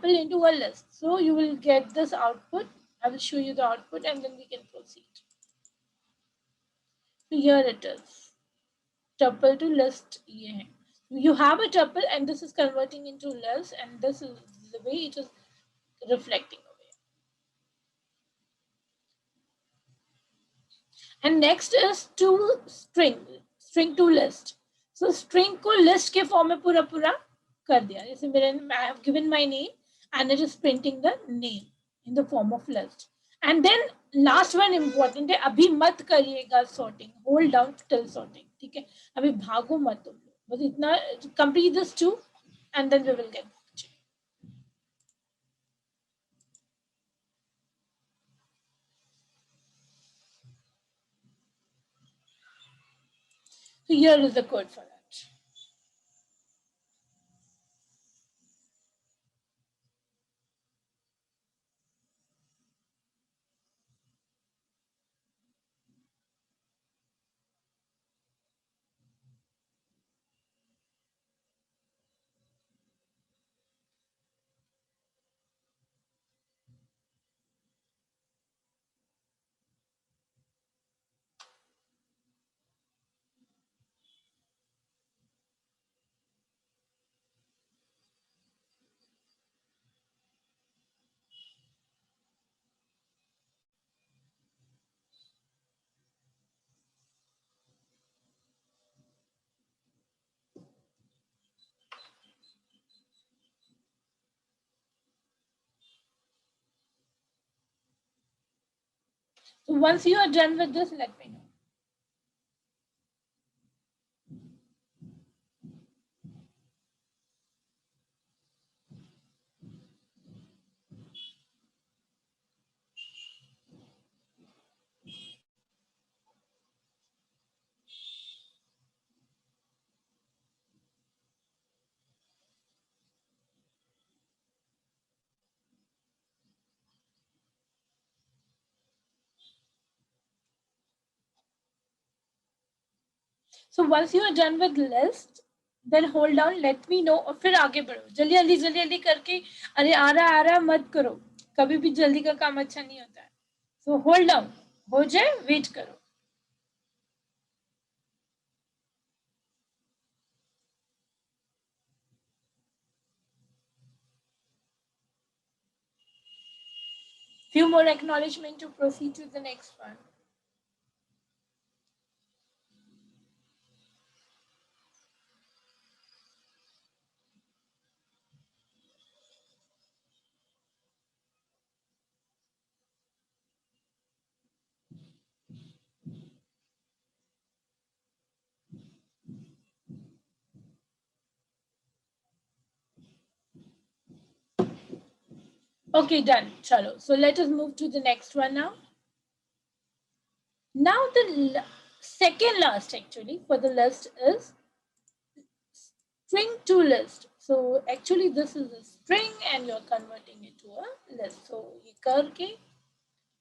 tuple into a list. So you will get this output. I will show you the output and then we can proceed. So here it is. Tuple to list. Yeah. You have a tuple and this is converting into list, and this is the way it is reflecting away. And next is to string to list. So string को list के form में पूरा कर दिया. जैसे I have given my name and it is printing the name in the form of list. And then last one important है, अभी मत करिएगा sorting, hold down till sorting. ठीक है, अभी भागो मत तुम लोग, बस इतना complete this two and then we will get back to you. So here is the code for that. So once you are done with this, let me know. So once you are done with list, then hold down, let me know, और फिर आगे बढ़ो. जल्दी जल्दी करके, अरे आ रहा मत करो, कभी भी जल्दी का काम अच्छा नहीं होता है. So hold down, हो जाए वेट करो. Few more acknowledgement to proceed to the next one. Okay, done. Chalo. So let us move to the next one now. Now the second last actually for the list is string to list. So actually this is a string and you're converting it to a list. So ye karke,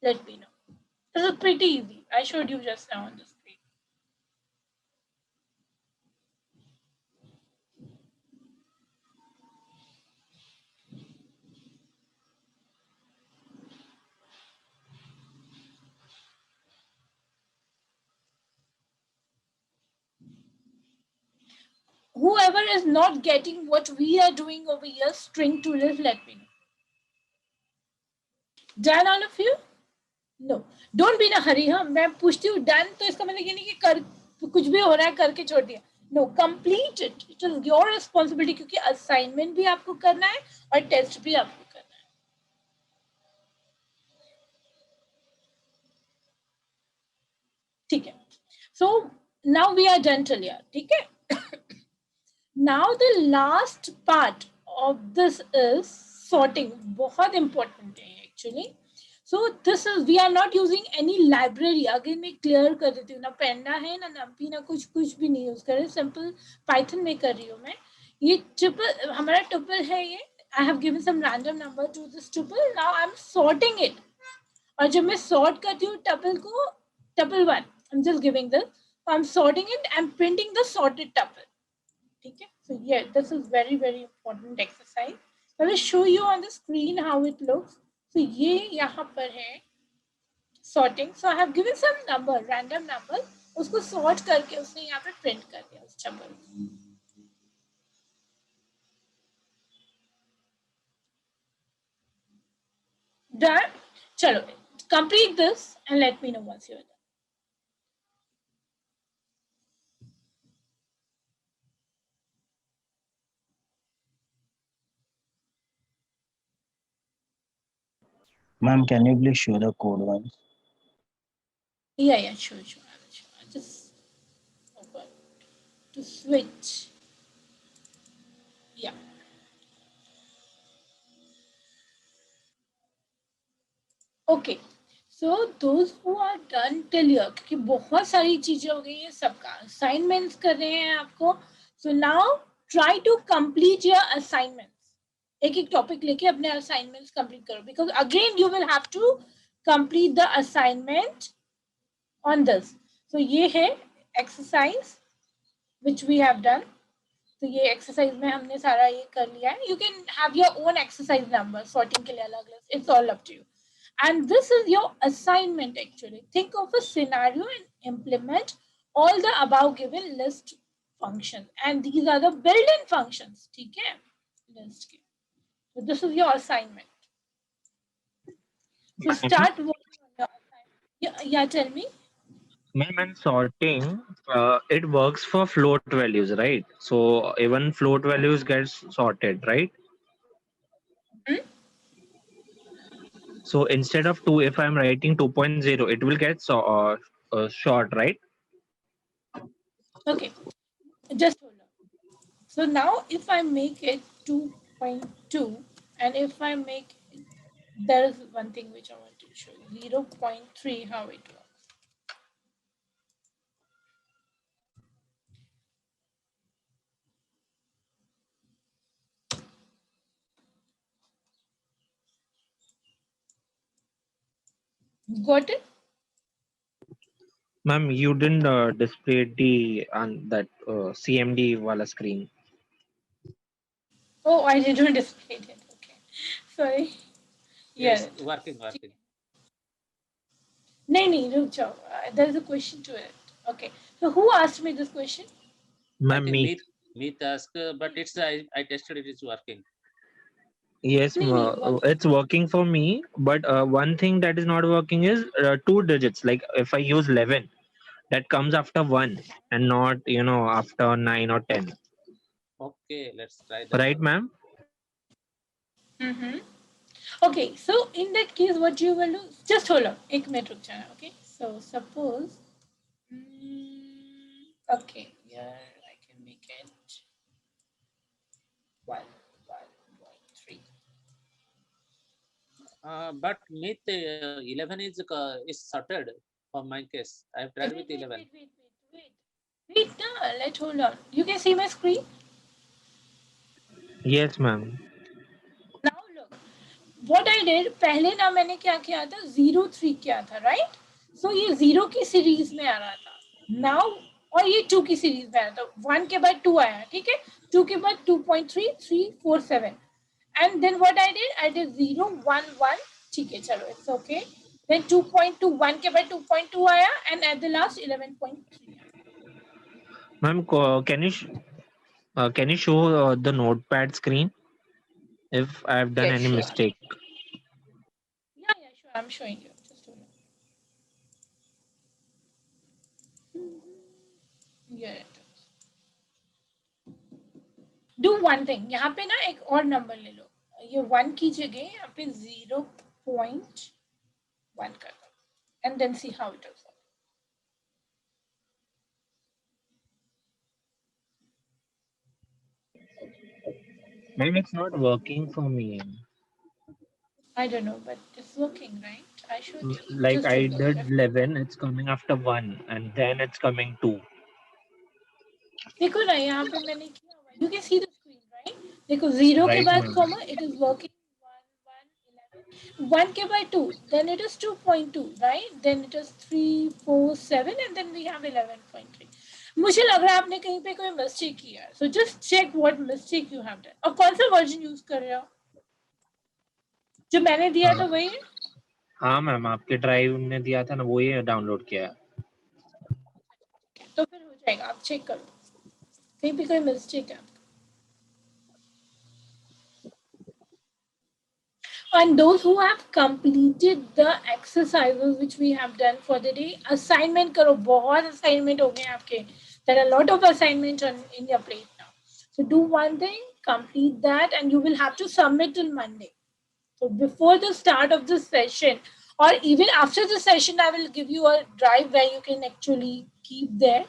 let me know. This is pretty easy. I showed you just now on the screen. Whoever is not getting what we are doing over here, string to list, let me know. Done all of you? No. Don't be in a hurry. हाँ मैं पूछती हूँ done तो इसका मतलब ये नहीं कि कर कुछ भी हो रहा है करके छोड़ दिया. No, complete it. It is your responsibility क्योंकि assignment भी आपको करना है और test भी आपको करना है. ठीक है. So now we are done till here. ठीक है. Now the last part of this is sorting. बहुत important है actually. So this is, we are not using any library. Again मैं clear कर देती हूँ, ना panda है ना numpy ना कुछ भी नहीं use कर रहे, simple python में कर रही हूँ मैं. ये tuple हमारा tuple है ये. I have given some random number to this tuple. Now I'm sorting it. और जब मैं sort करती हूँ tuple को, tuple 1, I'm just giving this. I'm sorting it and printing the sorted tuple. ठीक है. So yeah, this is very important exercise. I will show you on the screen how it looks. So ये यहाँ पर है sorting. So I have given some number, random number. उसको sort करके उसने यहाँ पे print कर दिया उस chapel. Done. चलो, complete this and let me know once you're done. Ma'am, can you please show the code once? Yeah, sure. I just forgot to switch. Yeah. Okay. So those who are done till here, क्योंकि बहुत सारी चीजें हो गई हैं सबका assignments कर रहे हैं आपको. So now try to complete your assignments. एक एक topic लेके अपने assignments complete करो, because again you will have to complete the assignment on this. So ये है exercise which we have done. तो ये एक्सरसाइज में हमने सारा ये कर लिया है. You can have your own exercise number sorting के लिए अलग अलग. It's all up to you. And this is your assignment actually. Think of a scenario and implement all the above given list functions. And these are the built-in functions. ठीक है? List के. So this is your assignment. So start working on your assignment. Yeah, tell me. Ma'am, and sorting, it works for float values, right? So even float values gets sorted, right? Hmm? So instead of 2, if I'm writing 2.0, it will get short, right? Okay. Just hold on. So now if I make it 2.2 and if I make it, there is one thing which I want to show you, 0.3, how it works. Got it? Ma'am, you didn't display the on that CMD wala screen. Oh, I didn't display it. Okay. Sorry. Yes, Yeah. working. No, रुक जाओ. There is a question to it. Okay. So who asked me this question? Ma'am, me. Me task, but it's I tested it is working. Yes, it's working for me. But one thing that is not working is 2 digits. Like if I use 11, that comes after 1 and not after 9 or 10. Okay, let's try that. Right, ma'am? Mm-hmm. Okay, so in that case, what you will do? Just hold on. एक minute रुक जाना. Okay. So suppose. Okay. Yeah, I can make it 1.3. But Meet 11 is sorted for my case. I have tried with 11. Wait, no, let's hold on. You can see my screen? Yes, ma'am. Now look, what I did, पहले ना मैंने क्या किया था 0.3 किया था, right? So ये 0 की सीरीज में आ रहा था. Now और ये 2 की सीरीज में आ रहा था. 1 के बाद 2 आया, ठीक है? 2 के बाद 2.3, 3, 4, 7. And then what I did 0, 1, 1. ठीक है, चलो, it's okay. Then 2.2, 1 के बाद 2.2 आया, and at the last 11.3. Ma'am, can you show the notepad screen if I have done Yeah, any sure. mistake? Yeah, sure. I'm showing you. Just hold on. Yeah. Do one thing. यहाँ पे ना एक और number ले लो. ये 1 की जगह यहाँ पे 0.1 कर दो. And then see how it is. Ma'am, it's not working for me. I don't know, but it's working, right? I showed you. Like Just I hold on. did 11, it's coming after 1 and then it's coming 2. देखो ना यहाँ पे मैंने किया हुआ. You can see the screen, right? देखो 0 के Right, बाद ma'am. comma, it is working. 1 के बाद 2, then it is 2.2, right? Then it is 3, 4, 7, and then we have 11.3. मुझे लग रहा है आपने कहीं पे कोई मिस्टेक किया है. So just check what mistake you have done. और कौन सा वर्जन यूज कर रहे हो? जो मैंने दिया था हाँ। वही है? हाँ मैम, आपके ड्राइव ने दिया था ना, वो ही डाउनलोड किया है। तो फिर हो जाएगा, आप चेक करो कहीं भी कोई मिस्टेक है। And those who have completed the exercises which we have done for the day, assignment करो, बहुत assignment हो गए आपके. There are a lot of assignments in your plate now. So do one thing, complete that, and you will have to submit till Monday. So before the start of this session, or even after the session, I will give you a drive where you can actually keep there.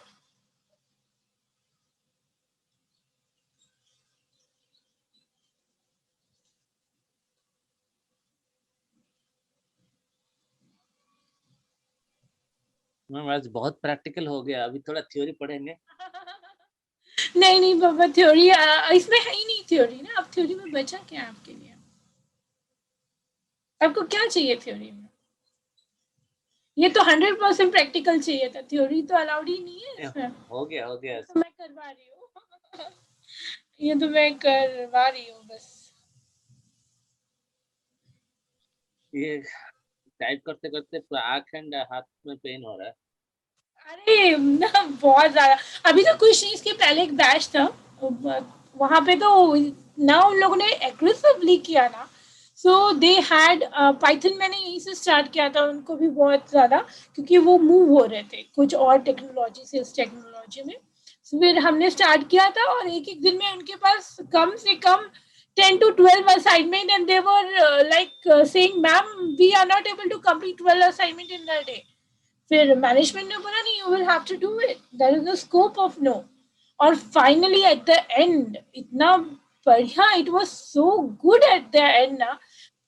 Ma'am आज बहुत practical हो गया, अभी थोड़ा theory पढ़ेंगे। नहीं बाबा, theory इसमें है ही नहीं थ्योरी ना. अब थ्योरी में बचा क्या आपके लिए? आपको क्या चाहिए थ्योरी में? ये तो 100% प्रैक्टिकल चाहिए था, थ्योरी तो अलाउड ही नहीं है इसमें. हो गया तो मैं करवा रही हूँ. ये तो मैं करवा रही हूँ बस. ये टाइप करते करते आँख एंड हाथ में पेन हो रहा है। अरे ना, बहुत ज्यादा. अभी तो कुछ नहीं, इसके पहले एक बैच था वहां पे, तो ना उन लोगों ने एग्रेसिवली किया ना. सो दे हैड पाइथन, मैंने यहीं से स्टार्ट किया था, उनको भी बहुत ज्यादा, क्योंकि वो मूव हो रहे थे कुछ और टेक्नोलॉजी से इस टेक्नोलॉजी में. so, फिर हमने स्टार्ट किया था, और एक दिन में उनके पास कम से कम 10 to 12 assignment, and they were saying, ma'am, we are not able to complete 12 assignment in a day. फिर मैनेजमेंट ने बोला नहीं, you will have to do it, that is the scope of no. और फाइनली एट द एंड इतना बढ़िया, it was so good at the end ना.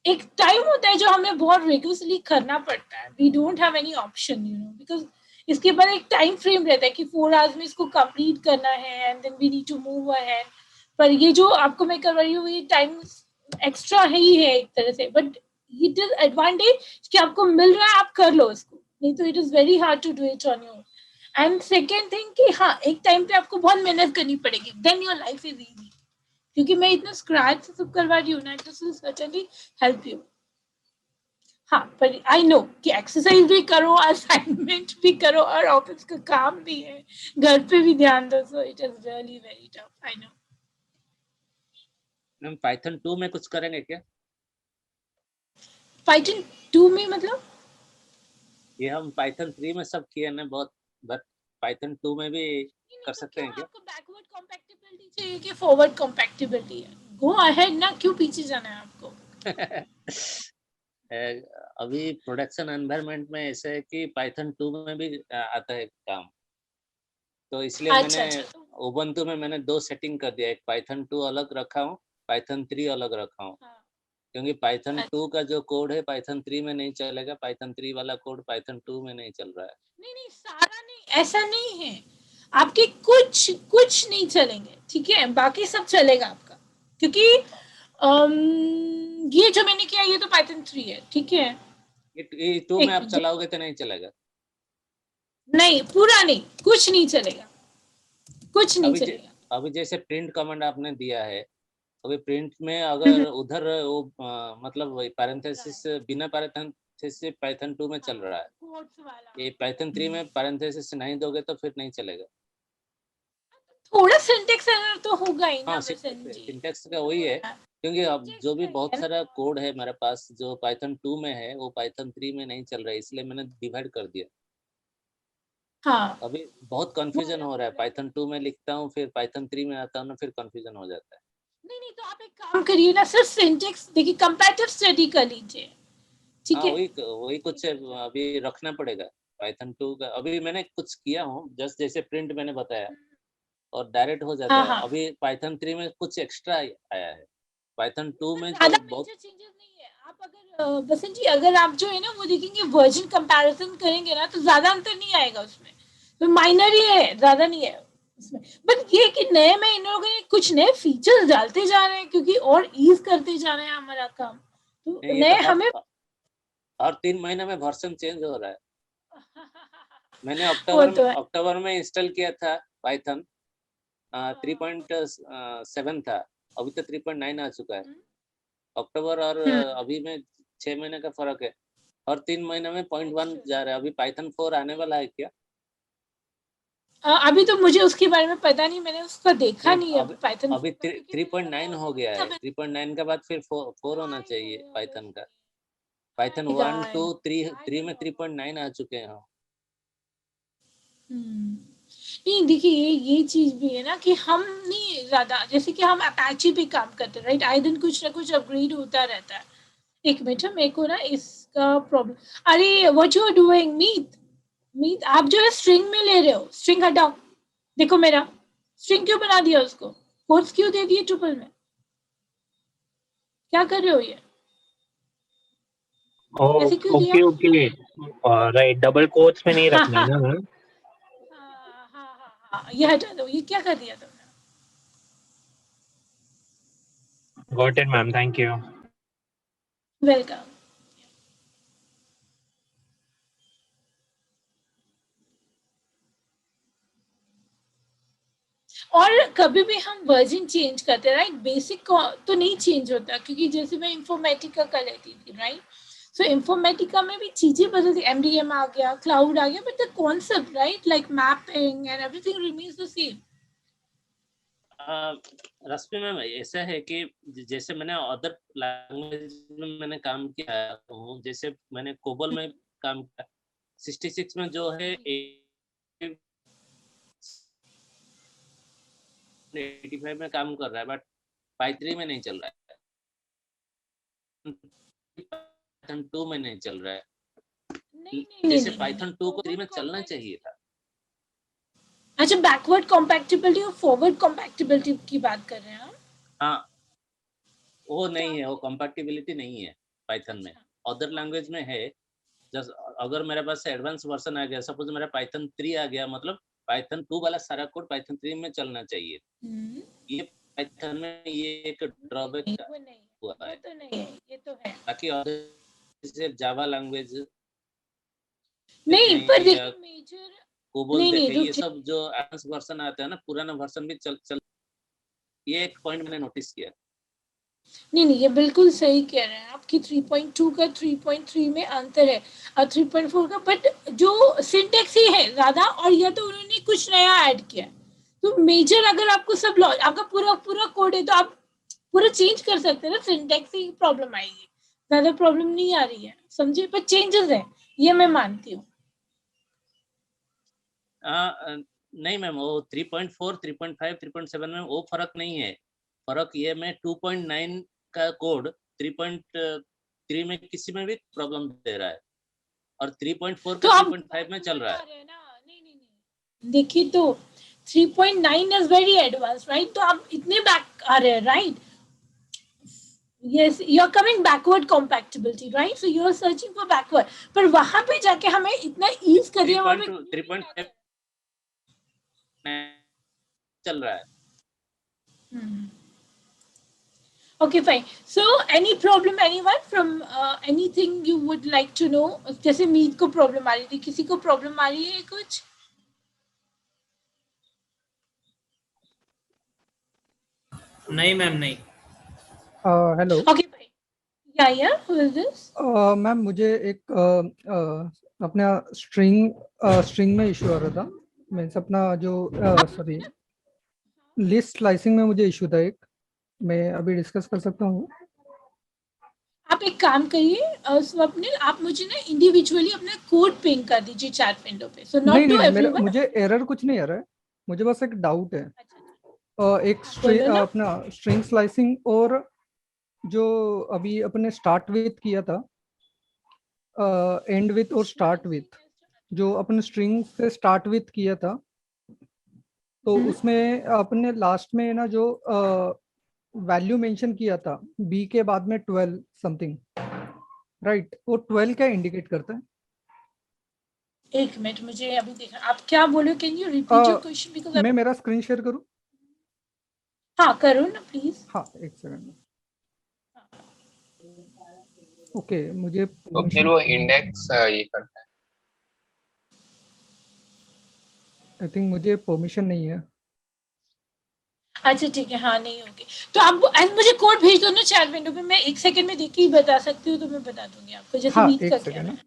एक time होता है जो हमें बहुत रिगुलसली करना पड़ता है, we don't have any option, because इसके बाद एक टाइम फ्रेम रहता है कि 4 आवर्स में इसको कंप्लीट करना है, and then we need to move ahead. पर ये जो आपको मैं करवा रही हूँ, ये टाइम एक्स्ट्रा ही है एक तरह से, बट इट इज एडवांटेज कि आपको मिल रहा है, आप कर लो इसको. नहीं तो it is very hard to do it on your. And second thing कि हाँ, एक टाइम पे आपको बहुत मेहनत करनी पड़ेगी, then your life is easy. क्योंकि मैं इतना स्क्रैच से सब करवा रही हूँ ना, this will certainly help you. हाँ, पर आई नो कि एक्सरसाइज भी करो, असाइनमेंट भी करो, और ऑफिस का काम भी है, घर पे भी ध्यान दो. So it is really very tough, I know. Ma'am Python 2 में कुछ करेंगे क्या? पाइथन 2 में मतलब? ये हम पाइथन 3 में सब किए ना बहुत, बट पाइथन 2 में भी कर सकते हैं क्या? आपको बैकवर्ड कॉम्पैटिबिलिटी चाहिए कि फॉरवर्ड कॉम्पैटिबिलिटी है? गो अहेड ना, क्यों पीछे जाना है आपको? अभी प्रोडक्शन एनवायरनमेंट में ऐसे है कि पाइथन 2 में भी आता है काम, तो इसलिए अच्छा, मैंने अच्छा. उबंटू में मैंने 2 सेटिंग कर दिया, एक पाइथन 2 अलग रखा हूँ, पाइथन 3 अलग रखा हूँ. हाँ. क्योंकि पाइथन अच्छा. 2 का जो कोड है पाइथन 3 में नहीं चलेगा, पाइथन 3 वाला कोड पाइथन 2 में नहीं चल रहा है. नहीं, सारा नहीं, ऐसा नहीं है. आपके कुछ नहीं चलेंगे, ठीक है, बाकी सब चलेगा आपका. क्योंकि ये जो मैंने किया, ये तो पाइथन 3 है, ठीक है. ये 2 में आप चलाओगे तो नहीं चलेगा. नहीं, पूरा नहीं, कुछ नहीं चलेगा, कुछ नहीं चलेगा. अभी जैसे प्रिंट कमांड आपने दिया है, अभी प्रिंट में अगर उधर वो मतलब पैरेंथेसिस बिना पैरेंथेसिस से पाइथन 2 में चल रहा है, ये पाइथन 3 में पैरेंथेसिस नहीं दोगे तो फिर नहीं चलेगा. थोड़ा सिंटेक्स एरर तो होगा ही ना. हाँ, सिंटेक्स का वही है, क्योंकि अब जो भी बहुत सारा कोड है मेरे पास जो पाइथन 2 में है वो पाइथन 3 में नहीं चल रहा है, इसलिए मैंने डिवाइड कर दिया. हाँ, अभी बहुत कंफ्यूजन हो रहा है, पाइथन 2 में लिखता हूँ फिर पाइथन 3 में आता हूँ ना, फिर कंफ्यूजन हो जाता है. नहीं, तो आप एक काम करिए ना, सिर्फ सिंटेक्स देखिए, कंपैरेटिव स्टडी कर लीजिए, ठीक हाँ, है. वही कुछ अभी रखना पड़ेगा. पाइथन 2 का अभी मैंने कुछ किया हूँ, जस्ट जैसे प्रिंट मैंने बताया और डायरेक्ट हो जाता हाँ, है. हाँ. अभी पाइथन 3 में कुछ एक्स्ट्रा आया है, पाइथन 2 में ज्यादा जो बहुत मेजर चेंजेस नहीं है. आप अगर बसंत जी, अगर आप जो है ना वो देखेंगे, वर्जन कंपैरिजन करेंगे ना, तो ज्यादा अंतर नहीं आएगा उसमें. तो माइनर ही है, ज्यादा नहीं है उसमें. बट ये कि नए में इन लोगों ने कुछ नए फीचर्स डालते जा रहे हैं, क्योंकि और ईज करते जा रहे हैं हमारा काम. तो नहीं, ये नए तो हमें हर 3 महीने में वर्जन चेंज हो रहा है. मैंने वो तो है. अक्टूबर में इंस्टॉल किया था पाइथन, 3.7 था, अभी तो 3.9 आ चुका है. अक्टूबर और अभी में 6 महीने का फर्क है, और 3 महीने में 0.1 जा रहा है। अभी पाइथन 4 आने वाला है क्या? अभी तो मुझे उसके बारे में पता नहीं, मैंने उसका देखा नहीं है अभी पाइथन। अभी 3.9 हो गया है, 3.9 के बाद फिर 4 होना चाहिए पाइथन का। पाइथन 1 2 3 में 3.9 आ चुके हैं। नहीं देखिए, ये चीज भी है ना कि हम नहीं ज्यादा, जैसे कि हम अपाचे पे काम करते हैं, राइट, आए दिन कुछ ना कुछ अपग्रेड होता रहता है। एक मिनट, मेरे को ना इसका प्रॉब्लम। अरे व्हाट यू आर डूइंग मीत, आप जो है स्ट्रिंग में ले रहे हो, स्ट्रिंग हटाओ। देखो मेरा स्ट्रिंग क्यों बना दिया उसको, कोट्स क्यों दे दिए ट्रिपल में, क्या कर रहे हो ये, ऐसे क्यों दिया? ओके राइट, डबल कोट्स में नहीं रखना है ना मैम? हाँ, ये हटा दो, ये क्या कर दिया तुमने? Got it ma'am, thank you. Welcome. और कभी भी हम वर्जन चेंज करते हैं, राइट, बेसिक तो नहीं चेंज होता, क्योंकि जैसे मैं इंफॉर्मेटिका कर लेती थी, राइट, सो इंफॉर्मेटिका में भी चीजें बदलती, एमडीएम आ गया, क्लाउड आ गया, but the concept, right, like mapping and everything remains the same. Rashmi ma'am, ऐसा है कि जैसे मैंने अदर लैंग्वेज में मैंने काम किया हूँ, जैसे मैंने कोबल में काम किया, 66 में जो है 85 में काम कर रहा है, बट पाइथन में नहीं चल रहा है, पाइथन 2 में नहीं चल रहा है। जैसे पाइथन 2 को 3 में चलना चाहिए था। अच्छा, बैकवर्ड कॉम्पैटिबिलिटी और फॉरवर्ड कॉम्पैटिबिलिटी की बात कर रहे हैं आप? हाँ, वो नहीं है, वो कंपैटिबिलिटी नहीं है पाइथन में, अदर लैंग्वेज में है। जस्ट अगर मेरे पास से एडवांस वर्जन आ गया, सपोज मेरा पाइथन 3 आ गया, मतलब पाइथन 2 वाला सारा कोड पाइथन 3 में चलना चाहिए। ये पाइथन में ये एक ड्रॉबैक हुआ है। तो नहीं है, ये तो है। बाकी अदर जैसे जावा लैंग्वेज नहीं, पर देखिए मेजर, कोबोल देखे, ये सब जो एडवांस वर्जन आता है ना, पुराना वर्जन भी चल, ये एक पॉइंट मैंने नोटिस किया। नहीं, ये बिल्कुल सही कह रहे हैं आप कि 3.2 का 3.3 में अंतर है और 3.4 का, बट जो सिंटेक्स ही है ज्यादा, और या तो उन्होंने कुछ नया ऐड किया। तो मेजर अगर आपको सब आपका पूरा कोड है तो आप पूरा चेंज कर सकते हैं ना, सिंटेक्स ही प्रॉब्लम आएगी, ज्यादा प्रॉब्लम नहीं आ रही है, समझे, पर चेंजेस है, ये मैं मानती हूँ। नहीं मैम, वो 3.4, 3.5, 3.7 में वो फर्क नहीं है। फर्क ये में 2.9 का कोड 3.3 में किसी में भी प्रॉब्लम दे रहा है, और 3.4 का 3.5 में चल रहा है। नहीं, देखिए तो 3.9 इज वेरी एडवांस, राइट, तो आप इतने बैक आ रहे हैं, right, yes, you're coming backward compatibility, right, so you're searching for backward, पर वहां पे जाके हमें इतना ईज कर दिया, वहां पे 3.5 चल रहा है। Okay, fine. So, any problem, anyone from anything you would like to know? जैसे मीत को प्रॉब्लम आ रही थी, किसी को प्रॉब्लम आ रही है कुछ? नहीं मैम, नहीं। Hello. Okay, fine. Yeah, who is this? Ma'am, मुझे एक अपना स्ट्रिंग में इशू आ रहा था। मीन्स अपना जो सॉरी लिस्ट स्लाइसिंग में मुझे इशू था एक, मैं अभी डिस्कस कर सकता हूँ? आप एक काम करिए स्वप्निल, आप मुझे ना इंडिविजुअली अपना कोड पिंग कर दीजिए चैट विंडो पे, सो नॉट टू एवरीवन। मुझे एरर कुछ नहीं आ रहा है, मुझे बस एक डाउट है। एक अपना स्ट्रिंग स्लाइसिंग और जो अभी अपने स्टार्ट विथ किया था, एंड विथ और स्टार्ट विथ, जो अपने स्ट्रिंग से स्टार्ट विथ किया था, तो उसमें अपने लास्ट में ना जो वैल्यू मेंशन किया था बी के बाद में 12 समथिंग, राइट, वो 12 क्या इंडिकेट करता है? एक मिनट, मुझे अभी देखना, आप क्या बोलो, can you repeat your question, because मैं मेरा स्क्रीन शेयर करूं? हाँ करो ना प्लीज। हाँ, एक सेकंड। ओके, मुझे तो फिर वो इंडेक्स ये करता है। आई थिंक मुझे परमिशन नहीं है। अच्छा ठीक है, हाँ नहीं होगी तो आप मुझे कोड भेज दो ना चैट विंडो पे, मैं 1 सेकंड में देख के ही बता सकती हूँ, तो मैं बता दूंगी आपको, जैसे हाँ, मीट एक का क्या सेकंड है। ना।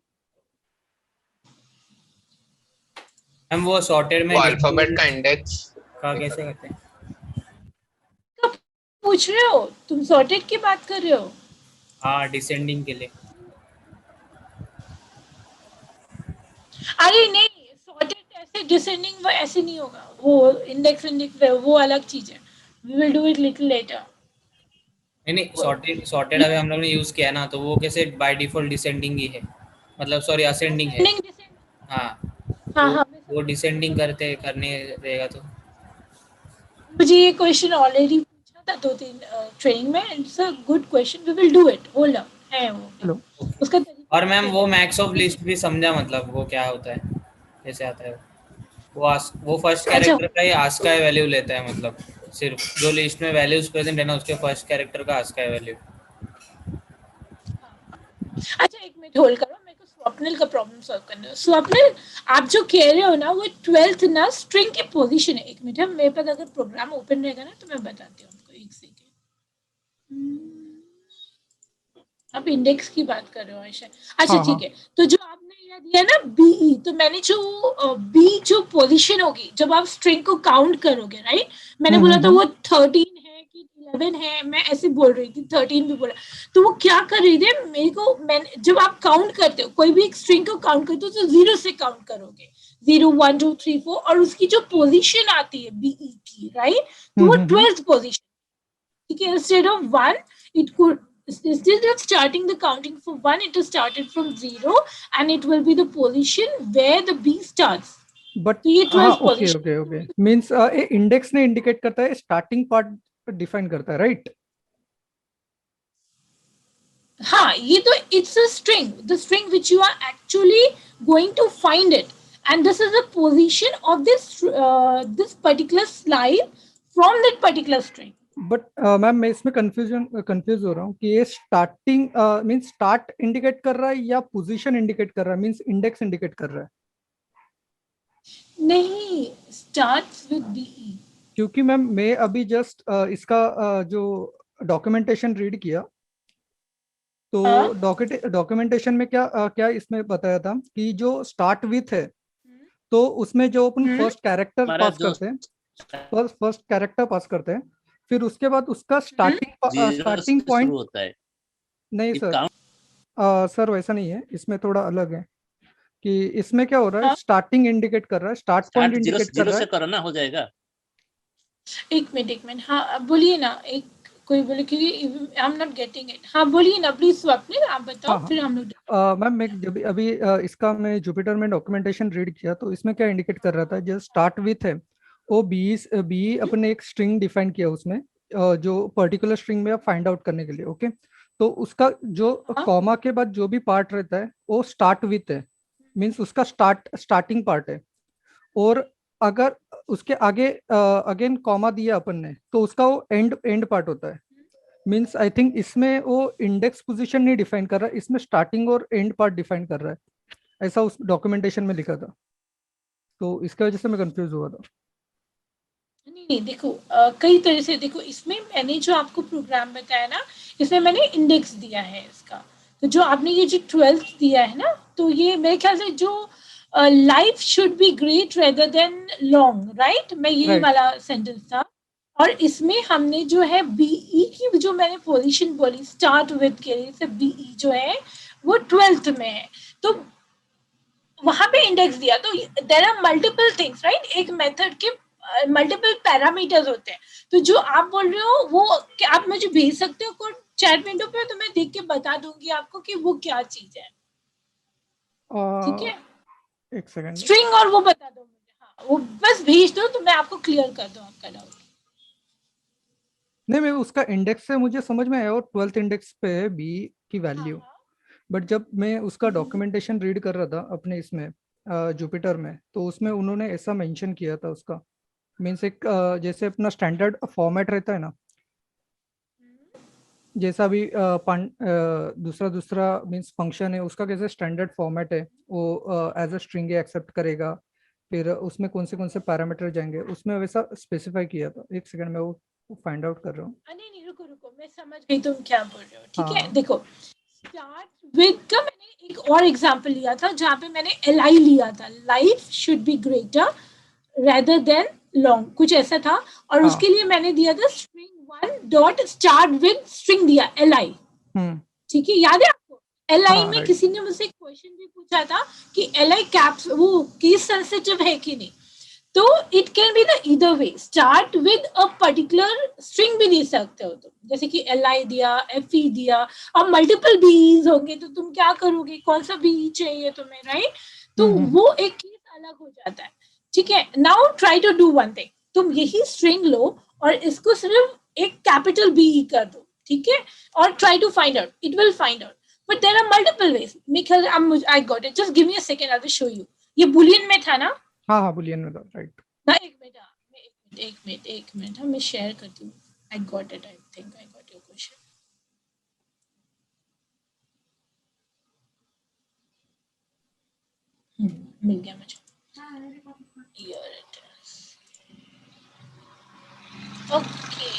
हम वो सॉर्टेड में वो अल्फाबेट का descending इंडेक्स का कैसे करते हैं? कब पूछ रहे हो तुम, सॉर्टेड की बात कर रहे हो? हाँ, डिसेंडिंग के लिए। अरे नहीं, सॉर्टेड ऐसे डिसेंडिंग वो ऐसे नहीं होगा, वो इंडेक्स इंडेक्स वो अलग चीज है, we will do it little later. नहीं नहीं, सॉर्टेड अभी हम लोग ने यूज किया ना, तो वो कैसे बाय डिफॉल्ट डिसेंडिंग ही है, मतलब सॉरी असेंडिंग है। असेंडिंग डिसेंडिंग, हाँ, हाँ तो हाँ मैं वो समझ गई। डिसेंडिंग करने रहेगा तो। मुझे ये क्वेश्चन ऑलरेडी पूछा था 2-3 ट्रेनिंग में, it's a good question, we will do it, hold up है वो भी। हेलो। उसका तरीका और मैम अलग वो है। मैक्स ऑफ ठीक है, लिस्ट भी समझा, मतलब वो क्या होता है, कैसे आता है वो फर्स्ट अच्छा कैरेक्टर का ही आस्क का वैल्यू लेता है, मतलब सिर्फ जो लिस्ट में वैल्यूज प्रेजेंट है ना, उसके फर्स्ट कैरेक्टर का आस्क का वैल्यू। अच्छा 1 मिनट होल्ड करो, मेरे को स्वप्निल का प्रॉब्लम सॉल्व करना है। स्वप्निल, आप जो कह रहे हो ना वो 12th ना स्ट्रिंग की पोजीशन है। 1 मिनट है, मेरे पास अगर प्रोग्राम ओपन रहेगा ना तो मैं बताती हूँ आपको, 1 सेकंड। आप इंडेक्स की बात कर रहे हो आयशा। अच्छा हाँ ठीक हाँ। है, तो जो आपने ये दिया ना बीई, तो मैंने जो बी जो पोजीशन होगी जब आप स्ट्रिंग को काउंट करोगे, राइट, मैंने बोला था हम्म। वो 13 है कि 11 है, मैं ऐसे बोल रही थी, 13 भी बोला। तो वो क्या कर रही थी मेरे को, मैंने जब आप काउंट करते हो कोई भी एक स्ट्रिंग को काउंट करते हो तो 0 से काउंट करोगे, 0 1 2 3 4, और उसकी जो पोजीशन आती है बीई की, राइट, तो वो हम्म। 12th पोजीशन, ठीक है, instead of 1 it could, instead of starting the counting from 1, it is started from 0, and it will be the position where the b starts, but तो ये हाँ, 12th okay position। Okay okay, means index ने indicate करता है, starting part define करता है, right? हाँ, ये तो it's a string, the string which you are actually going to find it, and this is the position of this particular slide from that particular string। But ma'am मैं इसमें confuse हो रहा हूँ कि ये स्टार्टिंग मींस स्टार्ट इंडिकेट कर रहा है या पोजीशन इंडिकेट कर रहा है, मींस इंडेक्स इंडिकेट कर रहा है? नहीं, starts with be। क्योंकि मैम मैं अभी जस्ट इसका जो डॉक्यूमेंटेशन रीड किया, हाँ, तो डॉक्यूमेंटेशन में क्या इसमें बताया था कि जो स्टार्ट विथ है, तो उसमें जो अपन फर्स्ट कैरेक्टर हमारा पास जो करते हैं, फर्स्ट कैरेक्टर पास करते हैं, फिर उसके बाद उसका जीरो स्टार्टिंग से पॉइंट। शुरू होता है। नहीं इफ सर, काउंट सर वैसा नहीं है, इसमें थोड़ा अलग है कि इसमें क्या हो रहा है, हाँ, स्टार्टिंग इंडिकेट कर रहा है, start point start zero indicate कर जीरो रहा से है। करो ना, हो जाएगा। 1 मिनट हाँ, अब बोलिए ना, एक कोई बोले, क्योंकि I am not getting it. हाँ बोलिए ना प्लीज स्वप्निल, आप बताओ हाँ हाँ। फिर हम लोग। मैम मैं जब अभी इसका मैं जुपिटर में डॉक्यूमेंटेशन रीड किया, तो इसमें क्या इंडिकेट कर रहा था, जो स्टार्ट विथ है वो बी अपने एक स्ट्रिंग डिफाइन किया उसमें, जो पर्टिकुलर स्ट्रिंग में आप फाइंड आउट करने के लिए, ओके। तो उसका जो हाँ, कॉमा के बाद जो भी पार्ट रहता है वो स्टार्ट विथ है, मीन्स उसका स्टार्टिंग पार्ट है। और अगर उसके आगे अगेन कॉमा दिया अपन ने, तो उसका वो एंड पार्ट होता है। मीन्स आई थिंक इसमें वो इंडेक्स पोजीशन नहीं डिफाइन कर रहा है, इसमें स्टार्टिंग और एंड पार्ट डिफाइन कर रहा है, ऐसा उस डॉक्यूमेंटेशन में लिखा था, तो इसके वजह से मैं कंफ्यूज हुआ था। नहीं नहीं देखो, कई तरह से देखो, इसमें मैंने जो आपको प्रोग्राम बताया ना, इसमें मैंने इंडेक्स दिया है इसका। तो जो आपने ये जो 12th दिया है ना, तो ये मेरे ख्याल से जो life should be great rather than long, right, मैं यही राइट। वाला सेंटेंस था। और इसमें हमने जो है बीई की जो मैंने पोजीशन बोली स्टार्ट विद के लिए, से बीई जो है वो 12th में है, तो वहां पे इंडेक्स दिया। तो there are multiple things, right, एक मेथड के मल्टीपल पैरामीटर्स होते हैं। तो जो आप बोल रहे हो वो क्या आप मुझे भेज सकते हो कोड चैट विंडो पे, तो मैं देख के बता दूंगी आपको कि वो क्या चीज है, ठीक है, एक सेकेंड। स्ट्रिंग, और वो बता दो मुझे, हाँ वो बस भेज दो तो मैं आपको क्लियर कर दूं आपका डाउट। नहीं, मैं उसका इंडेक्स से मुझे समझ में आया, और 12th इंडेक्स पे है बी की वैल्यू। बट जब मैं उसका डॉक्यूमेंटेशन रीड कर रहा था अपने इसमें जुपिटर में, तो उसमें उन्होंने ऐसा मेंशन किया था उसका, मीन्स एक जैसे अपना स्टैंडर्ड फॉर्मेट रहता है ना, जैसा भी दूसरा दूसरा मीन्स फंक्शन है उसका कैसे स्टैंडर्ड फॉर्मेट है, वो एज अ स्ट्रिंग एक्सेप्ट करेगा, फिर उसमें कौन से पैरामीटर जाएंगे, उसमें वैसा स्पेसिफाई किया था। एक सेकंड में वो फाइंड आउट कर रहा हूँ। नहीं नहीं, रुको रुको, मैं समझ गई तुम क्या बोल रहे हो। ठीक है, हाँ। देखो स्टार्ट विद का मैंने एक और एग्जांपल लिया था जहाँ पे मैंने एल लिया था, life should be greater rather than long, कुछ ऐसा था। और हाँ। उसके लिए मैंने दिया था string one dot start with string दिया एल आई। ठीक है, याद है आपको? एल आई हाँ, में right. किसी ने मुझसे क्वेश्चन भी पूछा था कि एल आई कैप्स वो केस सेंसिटिव है कि नहीं। तो it can be the either way, start with a particular string भी दे सकते हो तुम, जैसे कि एल आई दिया, एफ ई दिया, और मल्टीपल बीज होंगे तो तुम क्या करोगे, कौन सा बी चाहिए तुम्हें, राइट? तो वो एक केस अलग हो जाता है। ठीक है, now try to do one thing, तुम यही स्ट्रिंग लो और इसको सिर्फ एक कैपिटल बी कर दो, ठीक है, और try to find out, it will find out, but there are multiple ways. मिखल, I got it, just give me a second, I will show you. ये बुलियन में था ना? हाँ हाँ, बुलियन में था, राइट। ना, एक मिनट, मैं शेयर करती हूँ। I got it, I think I got your question. मिल गया मुझे। Here it is. ओके,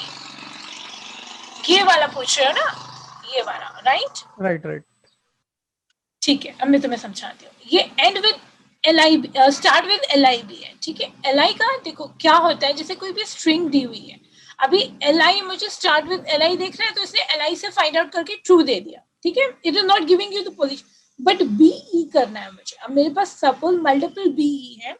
ये वाला पूछ रहे हो ना, ये वाला, राइट? राइट। ठीक है, अब मैं तुम्हें समझाती हूँ। ये end with L I, start with L I B है। ठीक है, एल आई का देखो क्या होता है, जैसे कोई भी स्ट्रिंग दी हुई है, अभी एल आई मुझे स्टार्ट विद एल आई देख रहा है तो इसने एल आई से फाइंड आउट करके ट्रू दे दिया। ठीक है, it is not giving you the position, but B E करना है मुझे। अब मेरे पास सपोज मल्टीपल बी ई है,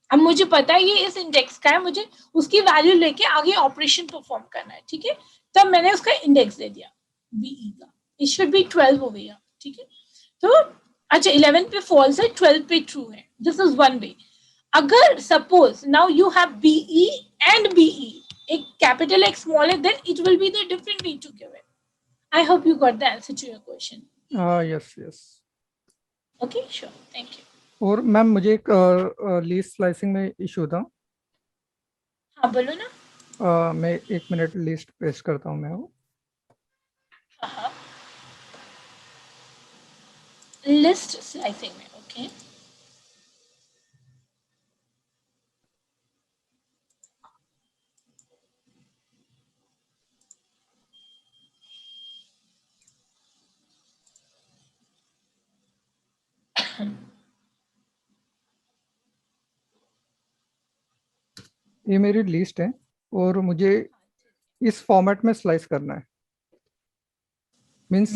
अब मुझे पता है ये इस इंडेक्स का है, मुझे उसकी वैल्यू लेके आगे ऑपरेशन परफॉर्म करना है। ठीक है, तब मैंने उसका इंडेक्स दे दिया बीई का, इट शुड बी 12 हो गया। ठीक है, तो अच्छा 11 पे फॉल्स है, 12 पे ट्रू है, दिस इज वन वे। अगर suppose now you have B and B, एक कैपिटल एक स्मॉल है, then it will be the different way to give it. I hope you got the answer to your question. Yes. Okay, sure, thank you. और ma'am मुझे एक least slicing में issue था। हाँ बोलो ना। मैं 1 मिनट लिस्ट पेस्ट करता हूँ मैं वो। हाँ, लिस्ट स्लाइसिंग में, ओके। ये मेरी लिस्ट है और मुझे इस फॉर्मेट में स्लाइस करना है, मींस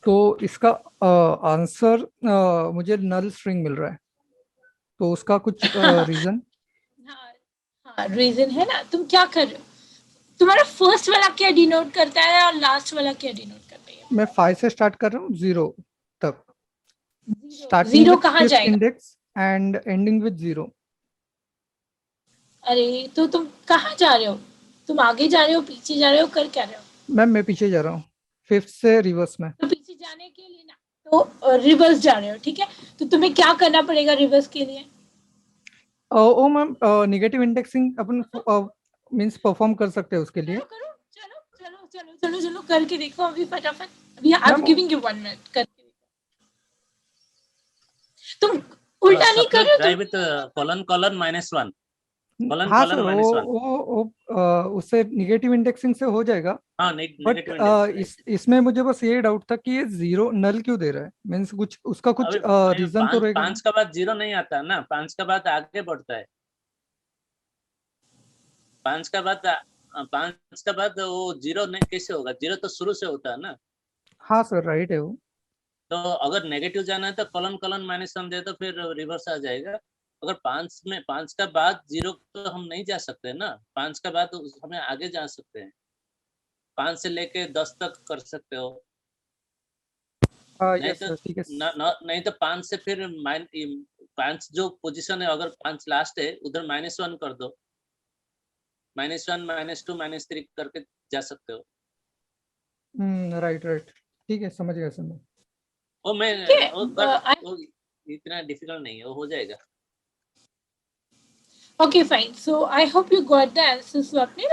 तो इसका आंसर मुझे नल स्ट्रिंग मिल रहा है, तो उसका कुछ रीजन? हाँ, रीजन है ना, तुम क्या कर रहे हो, तुम्हारा फर्स्ट वाला क्या डिनोट करता है और लास्ट वाला क्या डिनोट करता है? मैं 5 से स्टार्ट कर रहा हूँ 0 तक, स्टार्टिंग जीरो विद कहाँ 5th जाएगा? Index and ending with 0। अरे तो तुम कहाँ जा रहे हो, तुम आगे जा रहे हो, पीछे जा रहे हो, कर क्या रहे हो? मैम मैं पीछे जा रहा हूँ, 5th से रिवर्स में। तो पीछे जाने के लिए ना, तो रिवर्स जा रहे हो, ठीक है, तो तुम्हें क्या करना पड़ेगा रिवर्स के लिए? ओ मैम, नेगेटिव इंडेक्सिंग अपन मींस परफॉर्म कर सकते हैं उसके लिए। करो, चलो करके देखो अभी फटाफट, अभी I am giving you 1 minute, करके देखो। तुम उल्टा नहीं कर रहे हो, ट्राई विद कॉलन -1, हाँ सर, वो उससे नेगेटिव इंडेक्सिंग से हो जाएगा। हाँ, बट इसमें मुझे बस ये डाउट था कि ये 0 नल क्यों दे रहा है, मींस कुछ उसका कुछ रीजन तो रहेगा। 5 का बाद 0 नहीं आता ना, 5 का बाद आगे बढ़ता है। 5 का बाद वो 0 नहीं कैसे होगा, 0 तो शुरू से होता है ना। हाँ सर, राइट है वो। तो अगर नेगेटिव जाना है तो कॉलन -1 दे तो फिर रिवर्स आ जाएगा। अगर 5 का बाद 0 तो हम नहीं जा सकते ना, 5 का बाद हमें आगे जा सकते हैं, 5 से लेके 10 तक कर सकते हो। नहीं तो ठीक है। नहीं तो 5 से फिर 5 जो पोजीशन है, अगर 5 लास्ट है उधर -1 कर दो, -1 -2 -3 करके जा सकते हो। राइट, ठीक है, समझ गया सर। वो मैं वो इतना डिफिकल्ट नहीं है, वो हो जाएगा। Okay, fine. So I hope you got the answers, Swapnil.